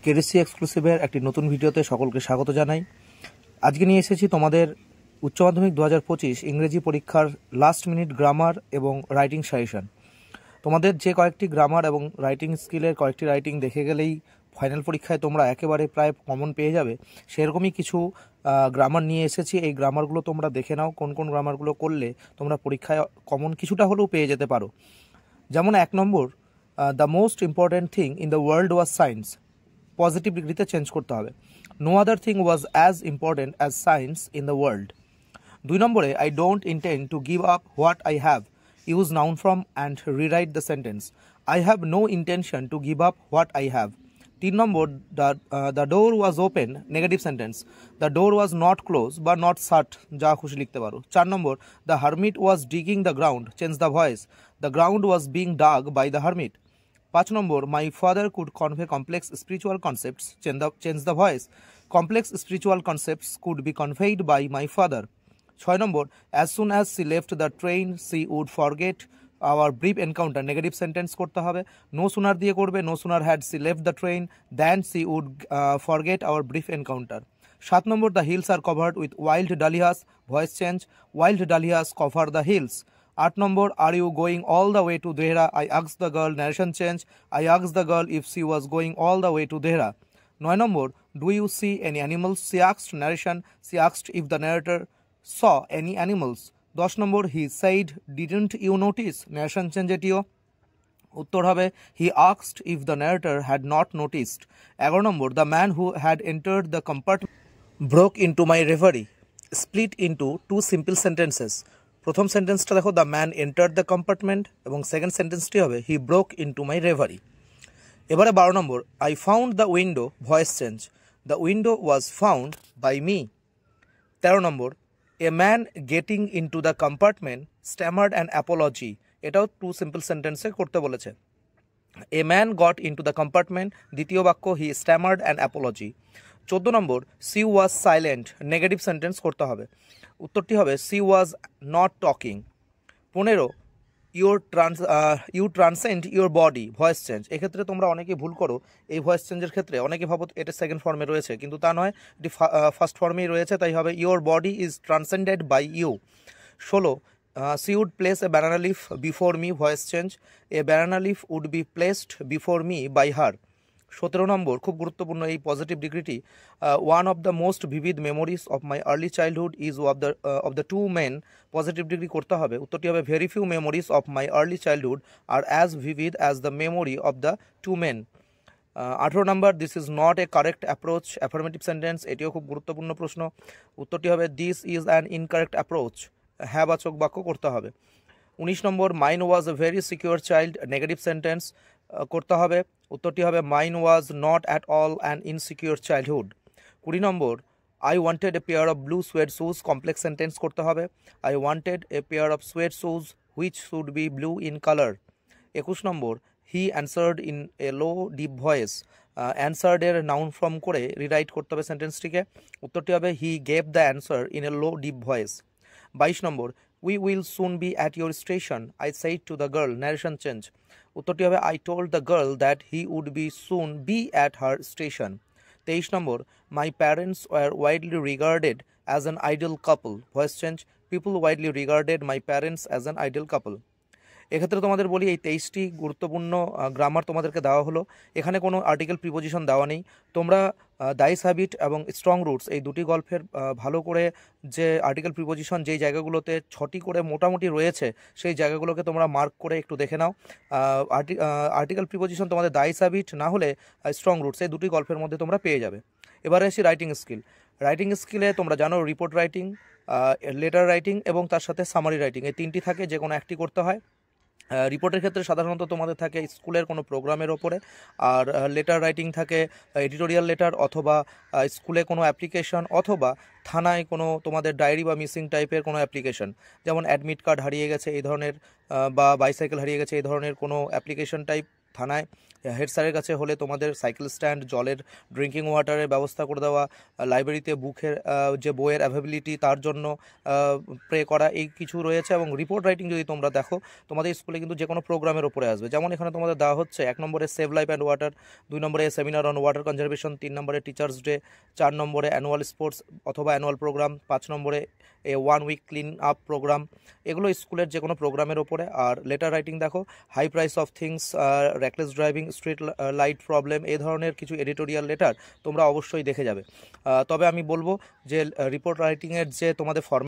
KDC এক্সক্লুসিভের একটি নতুন ভিডিওতে সকলকে স্বাগত জানাই। আজকে নিয়ে এসেছি তোমাদের উচ্চ মাধ্যমিক 2025 ইংরেজি পরীক্ষার লাস্ট মিনিট গ্রামার এবং রাইটিং সাজেশন। তোমাদের যে কয়েকটি গ্রামার এবং রাইটিং স্কিলের কয়েকটি রাইটিং দেখে গেলেই ফাইনাল পরীক্ষায় তোমরা একেবারে প্রায় কমন পেয়ে যাবে, সেরকমই কিছু গ্রামার নিয়ে এসেছি। এই গ্রামারগুলো তোমরা দেখে নাও, কোন কোন গ্রামারগুলো করলে তোমরা পরীক্ষায় কমন কিছুটা হলেও পেয়ে যেতে পারো। যেমন 1 number, the most important thing in the world was science, positive ডিগ্রিতে চেঞ্জ করতে হবে। No other thing was as important as science in the world. 2 নম্বরে, I don't intend to give up what I have, use noun from and rewrite the sentence. I have no intention to give up what I have. 3 number, the door was open, negative sentence. The door was not close বা not shut, যা খুশি লিখতে পারো। 4 number, the hermit was digging the ground, change the voice. The ground was being dug by the hermit. 5 number, my father could convey complex spiritual concepts, change the voice. Complex spiritual concepts could be conveyed by my father. 6 number, as soon as she left the train she would forget our brief encounter, negative sentence করতে হবে। No sooner দিয়ে করবে, no sooner had she left the train than she would forget our brief encounter. 7 number, the hills are covered with wild dahlias, voice change. Wild dahlias cover the hills. 8 number, are you going all the way to Dehra, I asked the girl, narration change. I asked the girl if she was going all the way to Dehra. 9 number, do you see any animals, she asked, narration. C asked if the narrator saw any animals. 10 number, he said didn't you notice, narration change এটিও। উত্তর হবে he asked if the narrator had not noticed. 11 number, the man who had entered the compartment broke into my reverie, split into 2 simple sentences. প্রথম সেন্টেন্সটা দেখো, the man entered the compartment, এবং second সেন্টেন্সটি হবে he broke into my reverie. এবারে 12 number, I found the window, voice change. The window was found by me. 13 number, a man getting into the compartment stammered an apology, এটাও 2 simple সেন্টেন্সে করতে বলেছে। A man got into the compartment, দ্বিতীয় বাক্য, he stammered an apology. 14 number, she was silent, negative sentence করতে হবে। উত্তরটি হবে she was not talking. 15, you transcend your body, voice change. এক্ষেত্রে তোমরা অনেকে ভুল করো, এই ভয়েস চেঞ্জের ক্ষেত্রে অনেকে ভাবো এটা সেকেন্ড ফর্মে রয়েছে, কিন্তু তা নয়, এটি ফার্স্ট ফর্মেই রয়েছে, তাই হবে your body is transcended by you. 16, she would place a banana leaf before me, voice change. A banana leaf would be placed before me by her. 17 number, খুব গুরুত্বপূর্ণ এই পজিটিভ ডিগ্রিটি। One of the most vivid memories of my early childhood is of the two men, positive degree করতে হবে। উত্তরটি হবে very few memories of my early childhood are as vivid as the memory of the two men. 18 number, this is not a correct approach, affirmative sentence, এটিও খুব গুরুত্বপূর্ণ প্রশ্ন। উত্তরটি হবে this is an incorrect approach, হ্যাঁ বাচক বাক্য করতে হবে। 19 number, mine was a very secure child, negative sentence করতে হবে। উত্তরটি হবে mine was not at all an insecure childhood. 20 number, I wanted a pair of blue suede shoes, complex sentence করতে হবে। I wanted a pair of suede shoes which should be blue in colour. 21 number, he answered in a low deep voice, অ্যান্সার্ডের noun form করে rewrite করতে হবে সেন্টেন্সটিকে। উত্তরটি হবে he gave the answer in a low deep voice. 22 number, we will soon be at your station, I said to the girl, narration change. উত্তরটি হবে I told the girl that he would be soon be at her station. 23 number, my parents were widely regarded as an idol couple, voice change. People widely regarded my parents as an idol couple. এক্ষেত্রে তোমাদের বলি, এই 23টি গুরুত্বপূর্ণ grammar তোমাদেরকে দেওয়া হলো। এখানে কোনো আর্টিকেল প্রিপোজিশন দেওয়া নেই। তোমরা ডাইস হ্যাবিট এবং স্ট্রং রুটস, এই দুটি গল্পের ভালো করে যে আর্টিকেল প্রিপোজিশন যেই জায়গাগুলোতে 6টি করে মোটামুটি রয়েছে, সেই জায়গাগুলোকে তোমরা মার্ক করে একটু দেখে নাও। আর্টিকেল প্রিপোজিশন তোমাদের ডাইস হ্যাবিট না হলে স্ট্রং রুটস, এই দুটি গল্পের মধ্যে তোমরা পেয়ে যাবে। এবারে আসি রাইটিং স্কিল। রাইটিং স্কিলে তোমরা জানো রিপোর্ট রাইটিং, লেটার রাইটিং এবং তার সাথে সামারি রাইটিং, এই 3টি থাকে, যে কোনো একটি করতে হয়। রিপোর্টের ক্ষেত্রে সাধারণত তোমাদের থাকে স্কুলের কোনো প্রোগ্রামের ওপরে, আর লেটার রাইটিং থাকে এডিটোরিয়াল লেটার অথবা স্কুলে কোনো অ্যাপ্লিকেশন অথবা থানায় কোনো তোমাদের ডায়েরি বা মিসিং টাইপের কোনো অ্যাপ্লিকেশন, যেমন অ্যাডমিট কার্ড হারিয়ে গেছে এই ধরনের, বা বাইসাইকেল হারিয়ে গেছে এই ধরনের কোনো অ্যাপ্লিকেশন টাইপ থানায় হেড স্যারের কাছে হলে তোমাদের সাইকেল স্ট্যান্ড, জলের ড্রিঙ্কিং ওয়াটারের ব্যবস্থা করে দেওয়া, লাইব্রেরিতে বুকের যে বইয়ের অ্যাভেবিলিটি তার জন্য প্রে করা, এই কিছু রয়েছে। এবং রিপোর্ট রাইটিং যদি তোমরা দেখো, তোমাদের স্কুলে কিন্তু যে কোনো প্রোগ্রামের ওপরে আসবে। যেমন এখানে তোমাদের দেওয়া হচ্ছে 1 নম্বরে সেভ লাইফ অ্যান্ড ওয়াটার, 2 নম্বরে সেমিনার অন ওয়াটার কনজারভেশন, 3 নম্বরে টিচার্স ডে, 4 নম্বরে অ্যানুয়াল স্পোর্টস অথবা অ্যানুয়াল প্রোগ্রাম, 5 নম্বরে 1 উইক ক্লিন আপ প্রোগ্রাম। এগুলো স্কুলের যে কোনো প্রোগ্রামের ওপরে। আর লেটার রাইটিং দেখো, high price of things, reckless driving, street light problem, এই ধরনের কিছু এডিটোরিয়াল লেটার তোমরা অবশ্যই দেখে যাবে। তবে আমি বলবো যে রিপোর্ট রাইটিংয়ের যে তোমাদের ফর্মেট